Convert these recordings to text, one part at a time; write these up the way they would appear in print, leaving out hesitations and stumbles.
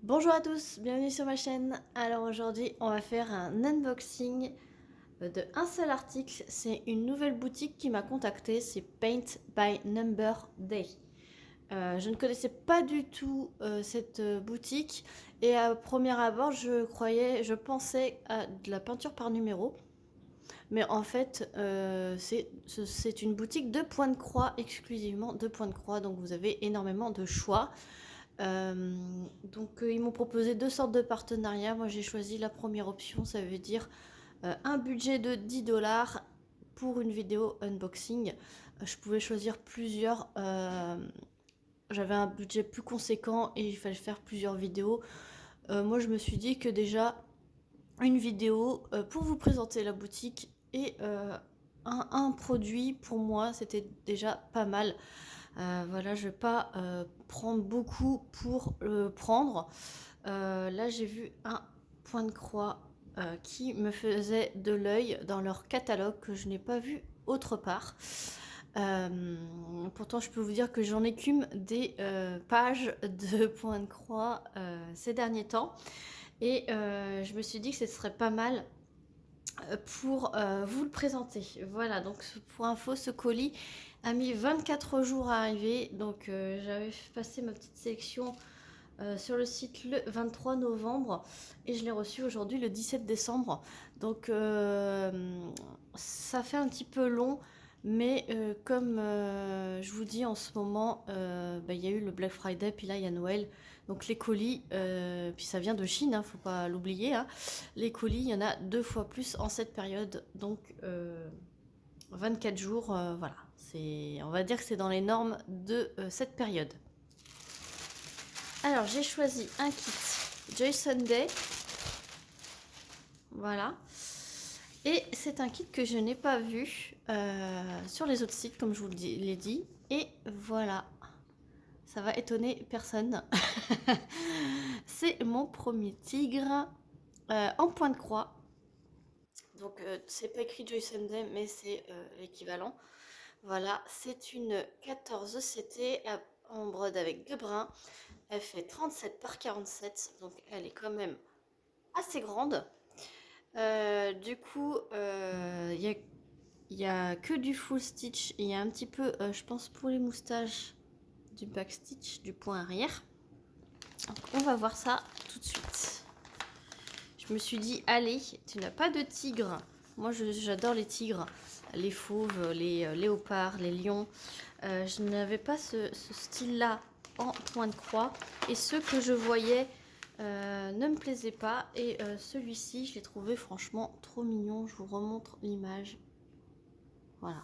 Bonjour à tous, bienvenue sur ma chaîne. Alors aujourd'hui, on va faire un unboxing de un seul article. C'est une nouvelle boutique qui m'a contacté, c'est Paint by Number Day. Je ne connaissais pas du tout cette boutique et à premier abord, je pensais à de la peinture par numéro. Mais en fait, c'est une boutique de points de croix, exclusivement de points de croix. Donc vous avez énormément de choix. Ils m'ont proposé deux sortes de partenariats. Moi j'ai choisi la première option, ça veut dire un budget de 10 $ pour une vidéo unboxing. Je pouvais choisir plusieurs. J'avais un budget plus conséquent et il fallait faire plusieurs vidéos. Moi je me suis dit que déjà une vidéo pour vous présenter la boutique et un produit pour moi c'était déjà pas mal. Voilà, je vais pas prendre beaucoup pour le prendre. Là, j'ai vu un point de croix qui me faisait de l'œil dans leur catalogue que je n'ai pas vu autre part. Pourtant, je peux vous dire que j'en écume des pages de points de croix ces derniers temps. Et je me suis dit que ce serait pas mal pour vous le présenter. Voilà, donc pour info, ce colis a mis 24 jours à arriver. Donc j'avais passé ma petite sélection sur le site le 23 novembre et je l'ai reçu aujourd'hui le 17 décembre. Donc ça fait un petit peu long. Mais comme je vous dis en ce moment, il y a eu le Black Friday, puis là il y a Noël. Donc les colis, puis ça vient de Chine, faut pas l'oublier. Les colis, il y en a 2 fois plus en cette période. Donc 24 jours, voilà. On va dire que c'est dans les normes de cette période. Alors j'ai choisi un kit Joy Sunday. Voilà. Et c'est un kit que je n'ai pas vu sur les autres sites, comme je vous l'ai dit. Et voilà, ça va étonner personne. C'est mon premier tigre en point de croix. Donc c'est pas écrit Joy Sunday, mais c'est l'équivalent. Voilà, c'est une 14 CT en brode avec 2 brins. Elle fait 37 par 47, donc elle est quand même assez grande. Du coup, il y a que du full stitch. Il y a un petit peu, je pense, pour les moustaches, du back stitch, du point arrière. Donc, on va voir ça tout de suite. Je me suis dit, allez, tu n'as pas de tigre. Moi, j'adore les tigres, les fauves, les léopards, les lions. Je n'avais pas ce style-là en point de croix. Et ceux que je voyais ne me plaisaient pas. Et celui-ci, je l'ai trouvé franchement trop mignon. Je vous remontre l'image. Voilà.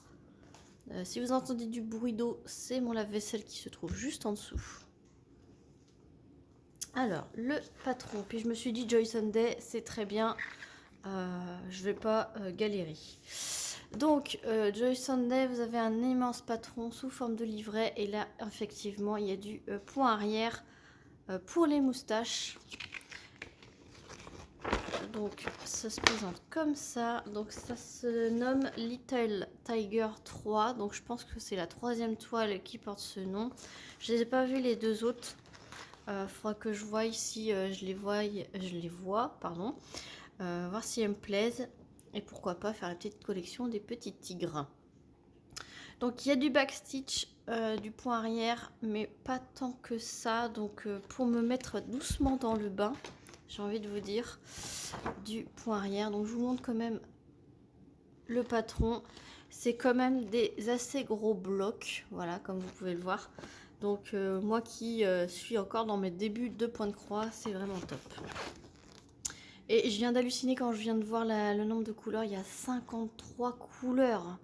Si vous entendez du bruit d'eau, c'est mon lave-vaisselle qui se trouve juste en dessous. Alors, le patron. Puis je me suis dit, Joy Sunday, c'est très bien. Je vais pas galérer. Donc, Joy Sunday, vous avez un immense patron sous forme de livret. Et là, effectivement, il y a du point arrière pour les moustaches. Donc, ça se présente comme ça. Donc, ça se nomme Little Tiger 3. Donc, je pense que c'est la 3e toile qui porte ce nom. Je ne les ai pas vus les deux autres. Faudra que je vois si je les vois, pardon. Voir si elles me plaisent. Et pourquoi pas faire une petite collection des petits tigres. Donc, il y a du backstitch, du point arrière, mais pas tant que ça. Donc, pour me mettre doucement dans le bain, j'ai envie de vous dire, du point arrière. Donc je vous montre quand même le patron. C'est quand même des assez gros blocs, voilà, comme vous pouvez le voir. Donc moi qui suis encore dans mes débuts de point de croix, c'est vraiment top. Et je viens d'halluciner quand je viens de voir le nombre de couleurs. Il y a 53 couleurs.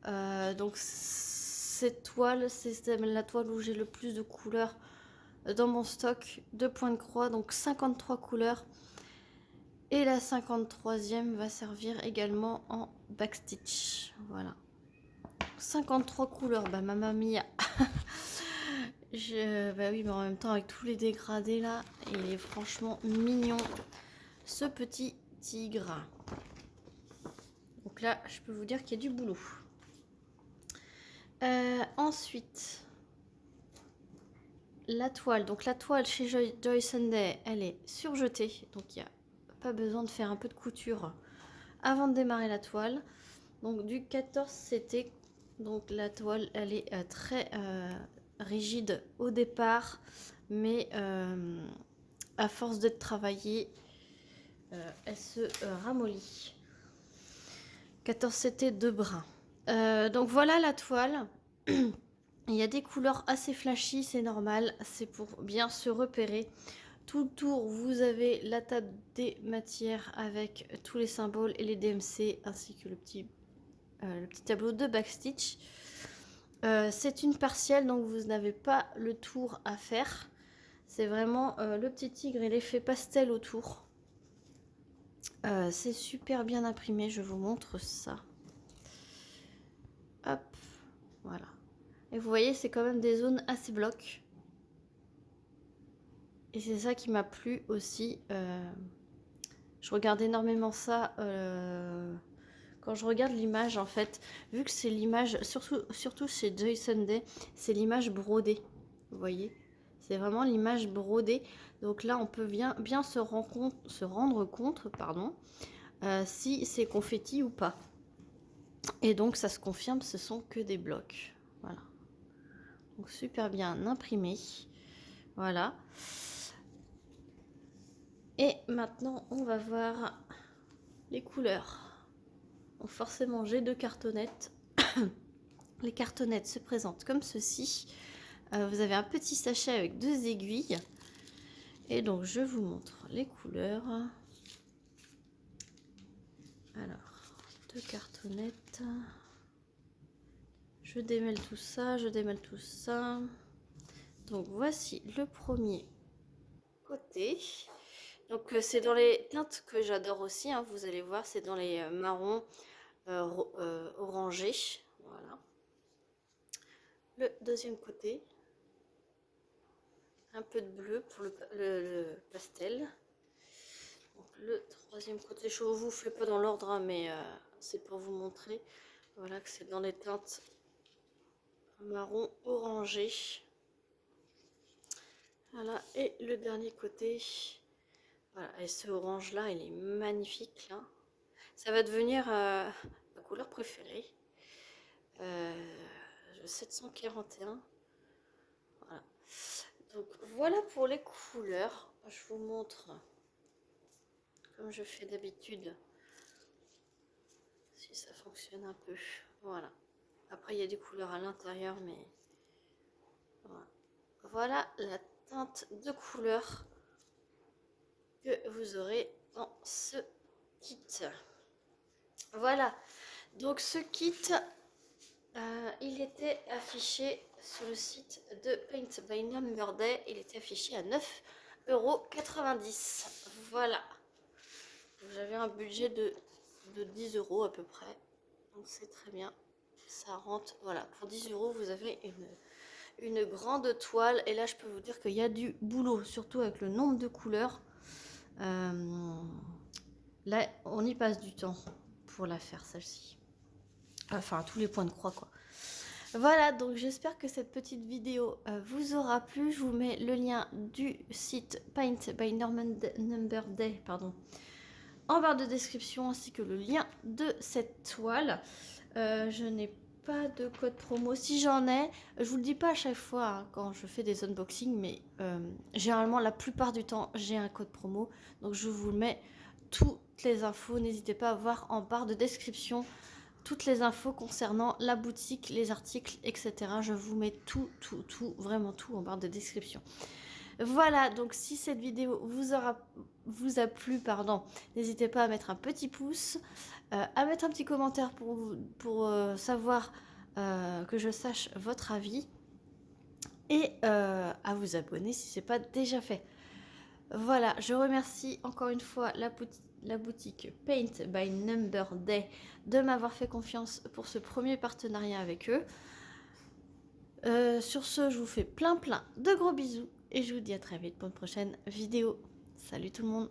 Donc cette toile, c'est la toile où j'ai le plus de couleurs dans mon stock de points de croix. Donc 53 couleurs. Et la 53e va servir également en backstitch. Voilà. 53 couleurs, bah mamma mia. Bah oui, mais en même temps, avec tous les dégradés là, il est franchement mignon, ce petit tigre. Donc là, je peux vous dire qu'il y a du boulot. Ensuite, la toile. Donc la toile chez Joy Sunday, elle est surjetée. Donc il n'y a pas besoin de faire un peu de couture avant de démarrer la toile. Donc du 14 CT. Donc la toile, elle est très rigide au départ. Mais à force d'être travaillée, elle se ramollit. 14 CT de brun. Donc voilà la toile. Il y a des couleurs assez flashy, c'est normal, c'est pour bien se repérer. Tout autour, vous avez la table des matières avec tous les symboles et les DMC, ainsi que le petit tableau de backstitch. C'est une partielle, donc vous n'avez pas le tour à faire. C'est vraiment le petit tigre et l'effet pastel autour. C'est super bien imprimé, je vous montre ça. Hop, voilà. Et vous voyez, c'est quand même des zones assez blocs. Et c'est ça qui m'a plu aussi. Je regarde énormément ça quand je regarde l'image, en fait. Vu que c'est l'image, surtout chez Joy Sunday, c'est l'image brodée. Vous voyez, c'est vraiment l'image brodée. Donc là, on peut bien se rendre compte, pardon, si c'est confetti ou pas. Et donc, ça se confirme, ce sont que des blocs. Voilà. Donc, super bien imprimé. Voilà. Et maintenant, on va voir les couleurs. Donc forcément, j'ai 2 cartonnettes. Les cartonnettes se présentent comme ceci. Vous avez un petit sachet avec 2 aiguilles. Et donc, je vous montre les couleurs. Alors, 2 cartonnettes. Je démêle tout ça, je démêle tout ça. Donc, voici le premier côté. Donc, c'est dans les teintes que j'adore aussi. Hein, vous allez voir, c'est dans les marrons orangés. Voilà. Le deuxième côté. Un peu de bleu pour le pastel. Donc, le troisième côté, je vous fais pas dans l'ordre, hein, mais c'est pour vous montrer. Voilà que c'est dans les teintes marron orangé. Voilà, et le dernier côté. Voilà, et ce orange là, il est magnifique là. Ça va devenir ma couleur préférée. 741. Voilà. Donc voilà pour les couleurs. Je vous montre comme je fais d'habitude si ça fonctionne un peu. Voilà. Après il y a des couleurs à l'intérieur, mais voilà. Voilà la teinte de couleur que vous aurez dans ce kit. Voilà. Donc ce kit, il était affiché sur le site de Paint by Number Day. Il était affiché à 9,90 €. Voilà. J'avais un budget de 10 € à peu près. Donc c'est très bien. Ça rentre. Voilà. Pour 10 €, vous avez une grande toile. Et là, je peux vous dire qu'il y a du boulot. Surtout avec le nombre de couleurs. Là, on y passe du temps pour la faire, celle-ci. Enfin, tous les points de croix, quoi. Voilà, donc j'espère que cette petite vidéo vous aura plu. Je vous mets le lien du site Paint by Number Day, pardon, en barre de description, ainsi que le lien de cette toile. Je n'ai pas de code promo. Si j'en ai, je vous le dis pas à chaque fois hein, quand je fais des unboxings, mais généralement la plupart du temps j'ai un code promo. Donc je vous mets toutes les infos. N'hésitez pas à voir en barre de description toutes les infos concernant la boutique, les articles, etc. Je vous mets tout, vraiment tout en barre de description. Voilà, donc si cette vidéo vous a plu, pardon, n'hésitez pas à mettre un petit pouce, à mettre un petit commentaire pour savoir que je sache votre avis et à vous abonner si ce n'est pas déjà fait. Voilà, je remercie encore une fois la boutique Paint by Number Day de m'avoir fait confiance pour ce premier partenariat avec eux. Sur ce, je vous fais plein de gros bisous et je vous dis à très vite pour une prochaine vidéo. Salut tout le monde!